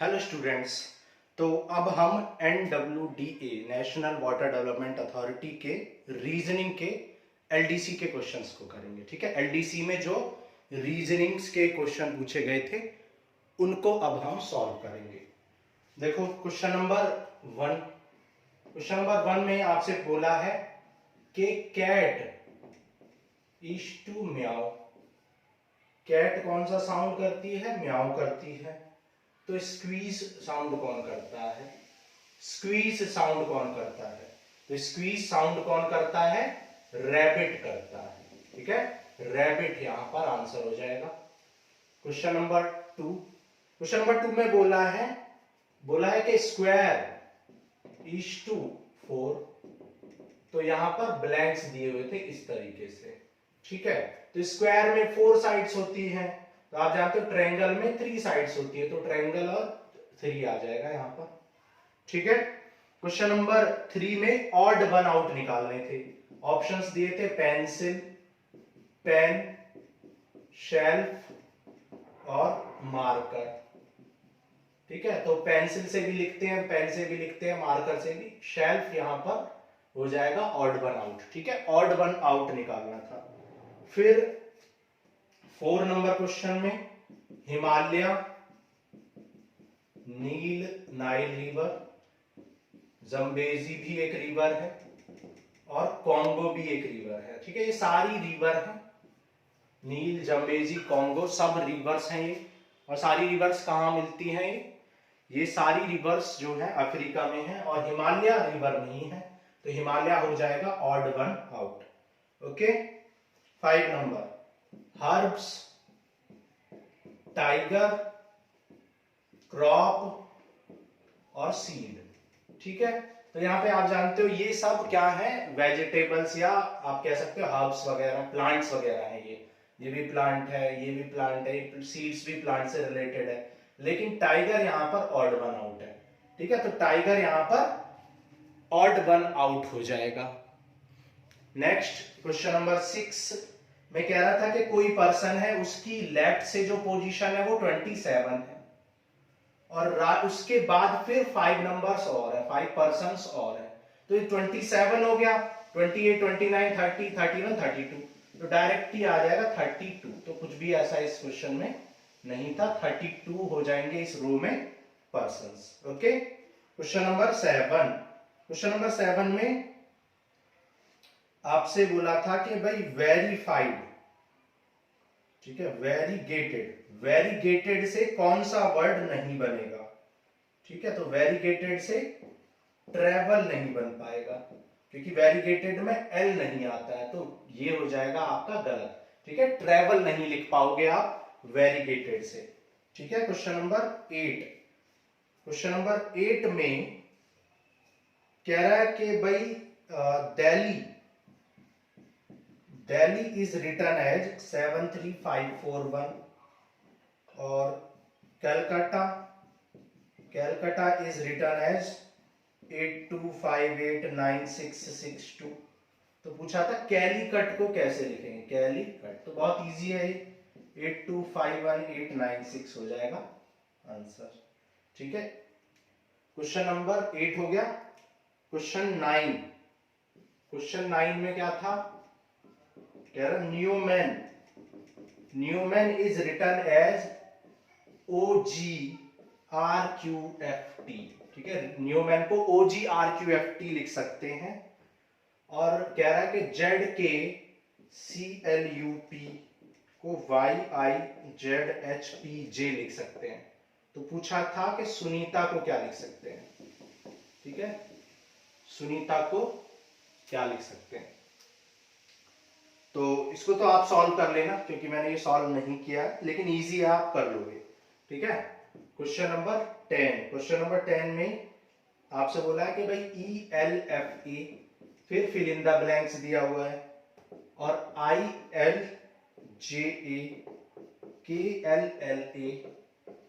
Hello students. तो अब हम NWDA national water development authority के रीजनिंग के LDC के क्वेश्चंस को करेंगे। ठीक है, LDC में जो रीजनिंग्स के क्वेश्चन पूछे गए थे उनको अब हम सॉल्व करेंगे। देखो क्वेश्चन नंबर 1 में आपसे बोला है कि कैट इज टू म्याऊ। कैट कौन सा साउंड करती है? म्याऊ करती है। तो स्क्वीज साउंड कौन करता है? स्क्वीज साउंड कौन करता है? तो स्क्वीज साउंड कौन करता है? रैबिट करता है। ठीक है, रैबिट यहां पर आंसर हो जाएगा। क्वेश्चन नंबर 2 में बोला है कि स्क्वायर इज टू 4। तो यहां पर ब्लैंक्स दिए हुए थे इस तरीके से। ठीक है, तो स्क्वायर में 4 साइड्स होती हैं, तो आप जानते हो ट्रायंगल में 3 साइड्स होती है, तो ट्रायंगल और 3 आ जाएगा यहां पर। ठीक है, क्वेश्चन नंबर 3 में ऑड वन आउट निकालने थे। ऑप्शंस दिए थे पेंसिल, पेन, शेल्फ और मार्कर। ठीक है, तो पेंसिल से भी लिखते हैं, पेन से भी लिखते हैं, मार्कर से भी। शेल्फ यहां पर हो जाएगा ऑड वन आउट। ठीक है, ऑड वन आउट निकालना था। फिर 4 नंबर क्वेश्चन में हिमालय, नील नाइल रिवर, जम्बेजी भी एक रिवर है और कॉन्गो भी एक रिवर है। ठीक है, ये सारी रिवर है, नील, जम्बेजी, कॉन्गो सब रिवर्स हैं ये। और सारी रिवर्स कहां मिलती हैं? ये सारी रिवर्स जो है अफ्रीका में है और हिमालय रिवर नहीं है, तो हिमालय हो जाएगा odd one out. Okay, 5 number herbs, tiger, crop और सीड। ठीक है, तो यहां पे आप जानते हो ये सब क्या है? वेजिटेबल्स या आप कह सकते हो हर्ब्स वगैरह, प्लांट्स वगैरह है। ये भी प्लांट है, ये भी प्लांट है, सीड्स भी प्लांट से रिलेटेड है। लेकिन टाइगर यहां पर ऑड वन आउट है। ठीक है, तो टाइगर यहां पर ऑड वन आउट हो जाएगा। नेक्स्ट क्वेश्चन नंबर 6 में कह रहा था कि कोई पर्सन है, उसकी लेफ्ट से जो पोजीशन है वो 27 है और उसके बाद फिर 5 नंबर्स और है, 5 पर्सन्स और है। तो ये 27 हो गया, 28, 29, 30, 31, 32, तो डायरेक्ट ही आ जाएगा 32। तो कुछ भी ऐसा इस क्वेश्चन में नहीं था, 32 हो जाएंगे इस रो में पर्सन्स। ओके, क्वेश्चन नंबर 7 में आपसे बोला था कि भाई वेरीफाइड, ठीक है, वेरीगेटेड से कौन सा वर्ड नहीं बनेगा? ठीक है, तो वेरीगेटेड से ट्रेवल नहीं बन पाएगा क्योंकि वेरीगेटेड में एल नहीं आता है, तो ये हो जाएगा आपका गलत। ठीक है, ट्रेवल नहीं लिख पाओगे आप वेरीगेटेड से। ठीक है, क्वेश्चन नंबर 8 में कह रहा है कि भाई दिल्ली इज रिटन एज 73541 और कैलकाटा इज रिटन एज 82589662। तो पूछा था कैलीकट को कैसे लिखेंगे? कैलीकट तो बहुत इजी है, 8251,896 हो जाएगा आंसर। ठीक है, क्वेश्चन नंबर 8 हो गया। क्वेश्चन 9 में क्या था? कह रहा Newman is written as OGRQFT। ठीक है, न्यूमैन को OGRQFT लिख सकते हैं। और कह रहा है कि ZKCLUP को YIZHPJ लिख सकते हैं। तो पूछा था कि सुनीता को क्या लिख सकते हैं? ठीक है, सुनीता को क्या लिख सकते हैं? तो इसको तो आप सॉल्व कर लेना क्योंकि मैंने ये सॉल्व नहीं किया, लेकिन इजी है, आप कर लोगे। ठीक है, क्वेश्चन नंबर 10 में आपसे बोला है कि भाई ELFA, फिर फिल इन द ब्लैंक्स दिया हुआ है और ILJA, KLLA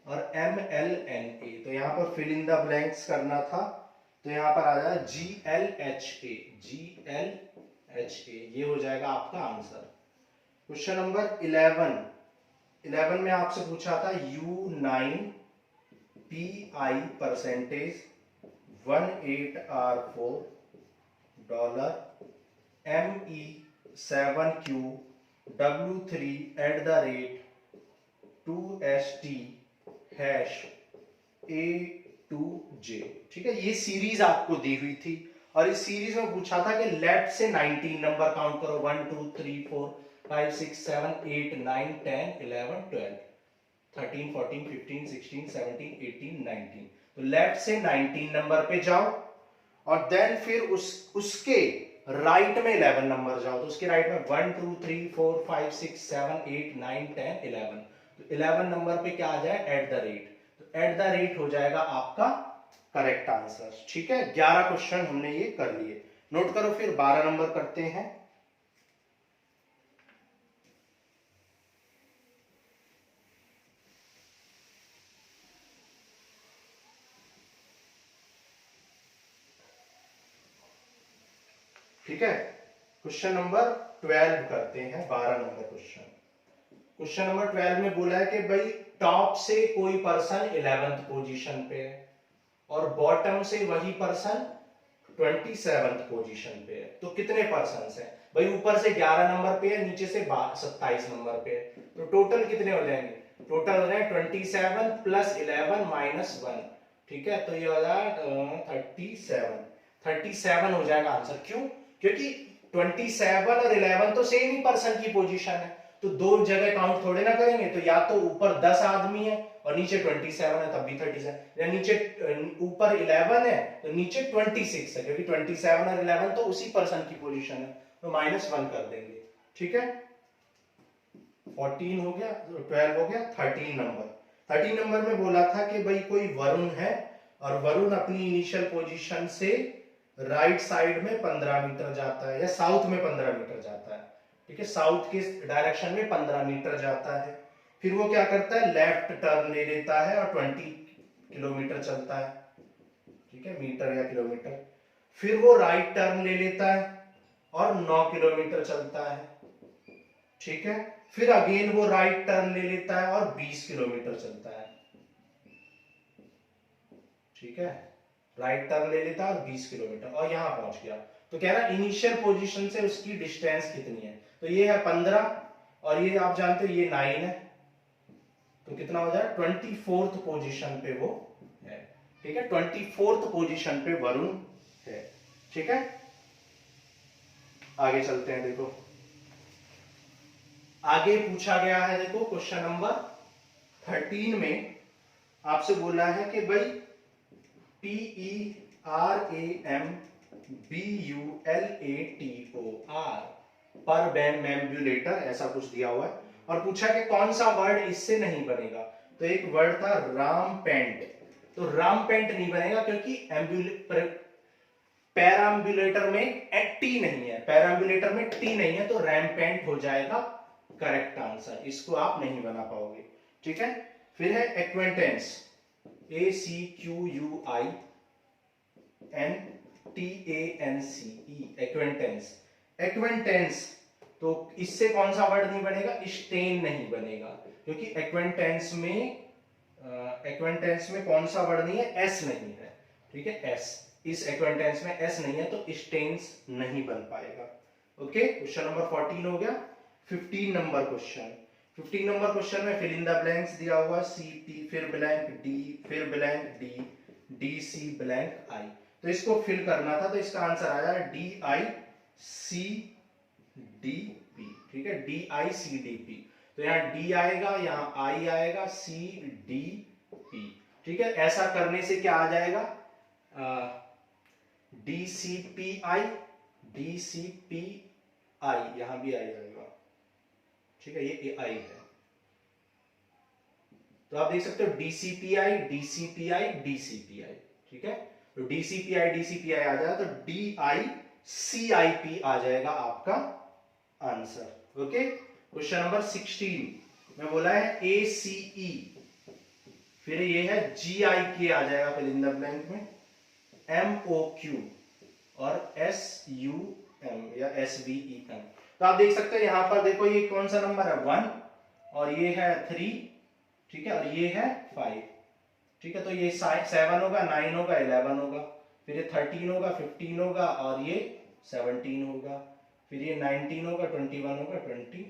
और MLNA। तो यहां पर फिल इन द ब्लैंक्स करना था, तो यहां पर आ जाएगा GLHA, ये हो जाएगा आपका आंसर। क्वेश्चन नंबर 11 में आपसे पूछा था U9 PI percentage 18R4 dollar ME7Q W3 @2ST hash A2J। ठीक है, ये सीरीज आपको दी हुई थी और इस सीरीज में पूछा था कि लेफ्ट से 19 नंबर काउंट करो, 1 2 3 4 5 6 7 8 9 10 11 12 13 14 15 16 17 18 19। तो लेफ्ट से 19 नंबर पे जाओ और देन फिर उसके राइट में 11 नंबर जाओ। तो उसके राइट में 1 2 3 4 5 6 7 8 9 10 11। तो 11 नंबर पे क्या आ जाए, एट द रेट। तो एट द रेट हो जाएगा आपका करेक्ट आंसर। ठीक है, 11 क्वेश्चन हमने ये कर लिए। नोट करो, फिर 12 नंबर करते हैं। ठीक है, क्वेश्चन नंबर 12 करते हैं। 12 नंबर क्वेश्चन। क्वेश्चन नंबर 12 में बोला है कि भाई टॉप से कोई पर्सन 11th पोजीशन पे है और बॉटम से वही पर्सन 27th पोजीशन पे है। तो कितने पर्सन है भाई? ऊपर से 11 नंबर पे है, नीचे से 27 नंबर पे है। तो टोटल कितने हो जाएंगे? टोटल हो जाए 27 प्लस 11 माइनस 1। ठीक है, तो ये हो जाएगा 37 हो जाएगा आंसर। क्यों? क्योंकि 27 और 11 तो सेम ही पर्सन की पोजीशन है, तो दो जगह काउंट थोड़े ना करेंगे। तो या तो ऊपर 10 आदमी है और नीचे 27 है, तब भी 37, या नीचे ऊपर 11 है तो नीचे 26 है, क्योंकि 27 और 11 तो उसी पर्सन की पोजीशन है, तो -1 कर देंगे। ठीक है, 14 हो गया, 12 हो गया। 13 नंबर में बोला था कि भाई कोई वरुण है और वरुण अपनी इनिशियल पोजीशन से राइट साइड में 15 मीटर जाता है, या साउथ में 15 मीटर जाता है। ठीक है, साउथ के डायरेक्शन में 15 मीटर जाता है। फिर वो क्या करता है, लेफ्ट टर्न ले लेता है और 20 किलोमीटर चलता है। ठीक है, मीटर या किलोमीटर। फिर वो राइट टर्न ले लेता है और 9 किलोमीटर चलता है। ठीक है, फिर अगेन वो राइट टर्न ले लेता है और 20 किलोमीटर चलता है। ठीक है, राइट टर्न ले लेता है और 20 किलोमीटर, और यहां पहुंच गया। तो कह रहा है इनिशियल पोजीशन से उसकी डिस्टेंस कितनी है। तो ये है 15 और ये आप जानते हो ये 9 है, तो कितना हो जाए, 24th पोजीशन पे वो है। ठीक है, 24th पोजीशन पे वरुण है। ठीक है, आगे चलते हैं। देखो आगे पूछा गया है, देखो क्वेश्चन नंबर 13 में आपसे बोला है कि भाई PERAMBULATOR पर मैम्बुलेटर, ऐसा कुछ दिया हुआ है। और पूछा कि कौन सा वर्ड इससे नहीं बनेगा। तो एक वर्ड था रामपेंट, तो रामपेंट नहीं बनेगा क्योंकि पैराम्बुलेटर में टी नहीं है, पैराम्बुलेटर में टी नहीं है, तो रैमपेंट हो जाएगा करेक्ट आंसर। इसको आप नहीं बना पाओगे। ठीक है, फिर है एक्वेंटेंस, ACQUINTANCE, एक्वेंटेंस। तो इससे कौन सा वर्ड नहीं बनेगा, स्टेन नहीं बनेगा, क्योंकि एक्वेंटेंस में कौन सा वर्ड नहीं है, एस नहीं है। ठीक है, एस, इस एक्वेंटेंस में एस नहीं है, तो स्टेन्स नहीं बन पाएगा। ओके, क्वेश्चन नंबर 14 हो गया। 15 नंबर क्वेश्चन में फिल इन द ब्लैंक्स दिया हुआ, CP फिर ब्लैंक D फिर blank D DC blank I। तो इसको फिल करना था, तो इसका आंसर आया DICDP। ठीक है, DICDP। तो यहाँ D आएगा, यहाँ I आएगा, CDP। ठीक है, ऐसा करने से क्या आ जाएगा, DCPI, यहां भी आई जाएगा। ठीक है, ये आई है, तो आप देख सकते हो DCPI DCPI DCPI। ठीक है, तो DCPI DCPI आ जाएगा, तो DICIP आ जाएगा आपका आंसर। ओके, क्वेश्चन नंबर 16 में बोला है ACE, फिर ये है GIK आ जाएगा फिल इन द ब्लैंक में, MOQ और SUM या SVEM। तो आप देख सकते हो यहां पर, देखो ये कौन सा नंबर है, 1 और ये है 3। ठीक है, और ये है 5। ठीक है, तो ये 7 होगा, 9 होगा, 11 होगा, फिर ये 13 होगा, 15 होगा और ये 17 होगा, फिर ये 19 होगा, 21 होगा, 20।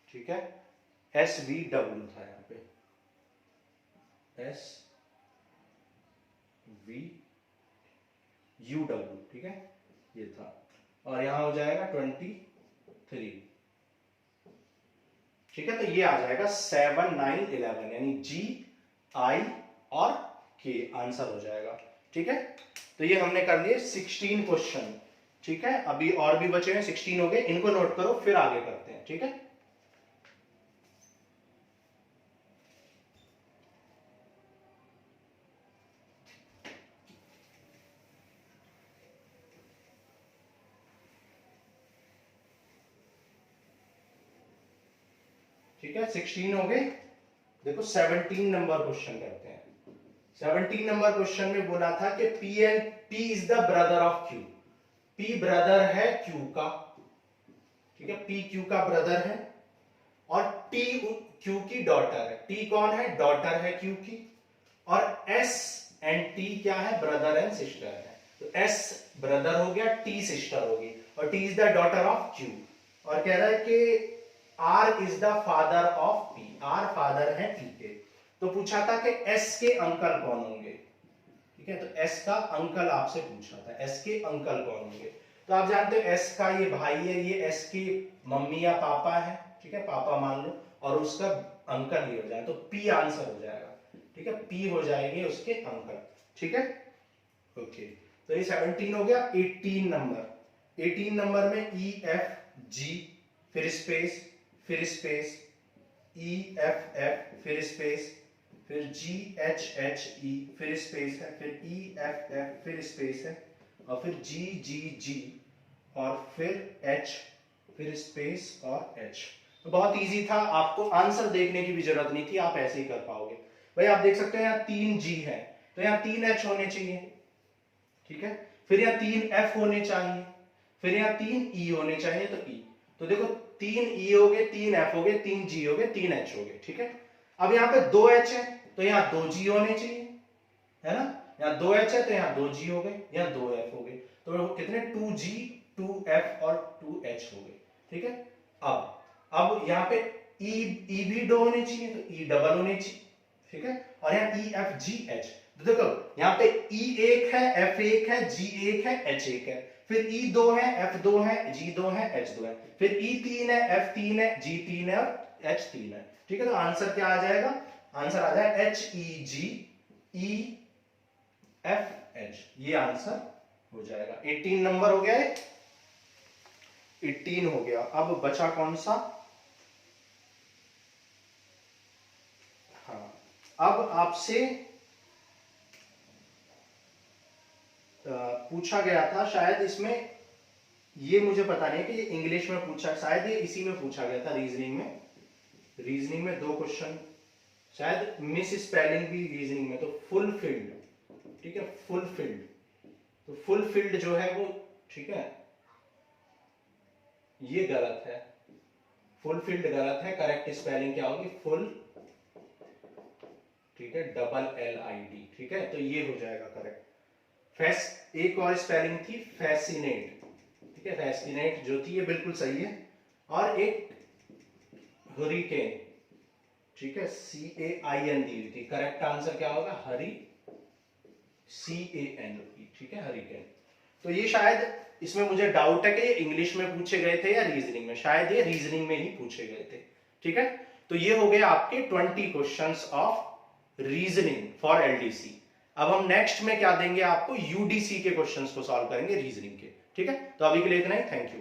ठीक है, SVW था यहाँ पे, SVUW, ठीक है, ये था। और यहां हो जाएगा 23। ठीक है, तो ये आ जाएगा 7, 9, 11, यानी G, I और K आंसर हो जाएगा। ठीक है, तो ये हमने कर लिए 16 क्वेश्चन। ठीक है, अभी और भी बचे हैं, 16 हो गए, इनको नोट करो फिर आगे करते हैं। ठीक है, ठीक है, 16 हो गए। देखो 17 नंबर क्वेश्चन करते हैं। 17 नंबर क्वेश्चन में बोला था कि P is the brother of Q। P brother है Q का। ठीक है, P Q का ब्रदर है और T Q की डॉटर है। T कौन है? डॉटर है Q की। और S एंड T क्या है? ब्रदर एंड सिस्टर है। तो S ब्रदर हो गया, T सिस्टर होगी और T is the daughter of Q। और कह रहा है कि R is the father of P। R father है P के। तो पूछा था कि S के अंकल कौन होंगे। ठीक है, तो S का अंकल आपसे पूछा था, S के अंकल कौन होंगे। तो आप जानते हो S का ये भाई है, ये S की मम्मी या पापा है। ठीक है, पापा मान लो, और उसका अंकल ये हो जाए तो P आंसर हो जाएगा। ठीक है, P हो जाएंगे उसके अंकल। ठीक है, ओके, तो ये 17 हो गया। 18 नंबर में EFG फिर स्पेस EFF फिर स्पेस, फिर GHHE फिर स्पेस है, फिर EFF फिर स्पेस है, और फिर GGG और फिर H फिर स्पेस और H। तो बहुत इजी था, आपको आंसर देखने की भी जरूरत नहीं थी, आप ऐसे ही कर पाओगे। भाई आप देख सकते हैं यहाँ 3 G है तो यहाँ 3 H होने चाहिए। ठीक है, फिर यहाँ 3 F होने चाहिए, फिर यहाँ 3 E होने चाहिए, तो E। तो देखो 3 E हो गए, 3 F हो गए, 3 G हो गए, 3 H हो गए। ठीक है, अब यहाँ पे 2 H है तो यहाँ 2 G होने चाहिए, है ना। यहाँ 2 H है तो यहाँ 2 G हो गए, यहाँ 2 F हो गए, तो कितने 2 G 2 F और 2 H हो गए। ठीक है, अब यहाँ पे E भी 2 होने चाहिए तो E डबल होने चाहिए। ठीक है, और यहाँ E F G H, तो देखो यहाँ पे E 1 है, F 1 है, G 1 है, H 1 है, फिर E 2 है, F 2 है, G 2 है, H 2 है, फिर E 3 है, F 3 है, G 3 है और H 3 है। ठीक है, तो आंसर क्या आ जाएगा? आंसर आ जाएगा HEG EFH, ये आंसर हो जाएगा। 18 नंबर हो गया है, 18 हो गया। अब बचा कौन सा? हाँ, अब आपसे पूछा गया था, शायद इसमें, ये मुझे पता नहीं कि ये इंग्लिश में पूछा, शायद ये इसी में पूछा गया था, रीजनिंग में 2 क्वेश्चन, शायद मिस स्पेलिंग भी रीजनिंग में। तो फुलफिल्ड, ठीक है, फुलफिल्ड, तो फुलफिल्ड जो है वो, ठीक है, ये गलत है, फुलफिल्ड गलत है। करेक्ट स्पेलिंग क्या होगी? फुल, ठीक है, LLID। ठीक है, तो ये हो जाएगा करेक्ट। एक और स्पेलिंग थी फैसिनेट। ठीक है, फैसिनेट जो थी ये बिल्कुल सही है। और एक हरिकेन, ठीक है, CAIN दी हुई थी। करेक्ट आंसर क्या होगा? हरी, CAN। ठीक है, हरिकेन। तो ये शायद, इसमें मुझे डाउट है कि ये इंग्लिश में पूछे गए थे या रीजनिंग में, शायद ये रीजनिंग में ही पूछे गए थे। ठीक है, तो ये हो गए आपके 20 questions of reasoning for LDC। अब हम नेक्स्ट में क्या देंगे आपको? UDC के क्वेश्चंस को सॉल्व करेंगे रीजनिंग के। ठीक है, तो अभी के लिए इतना ही, थैंक यू।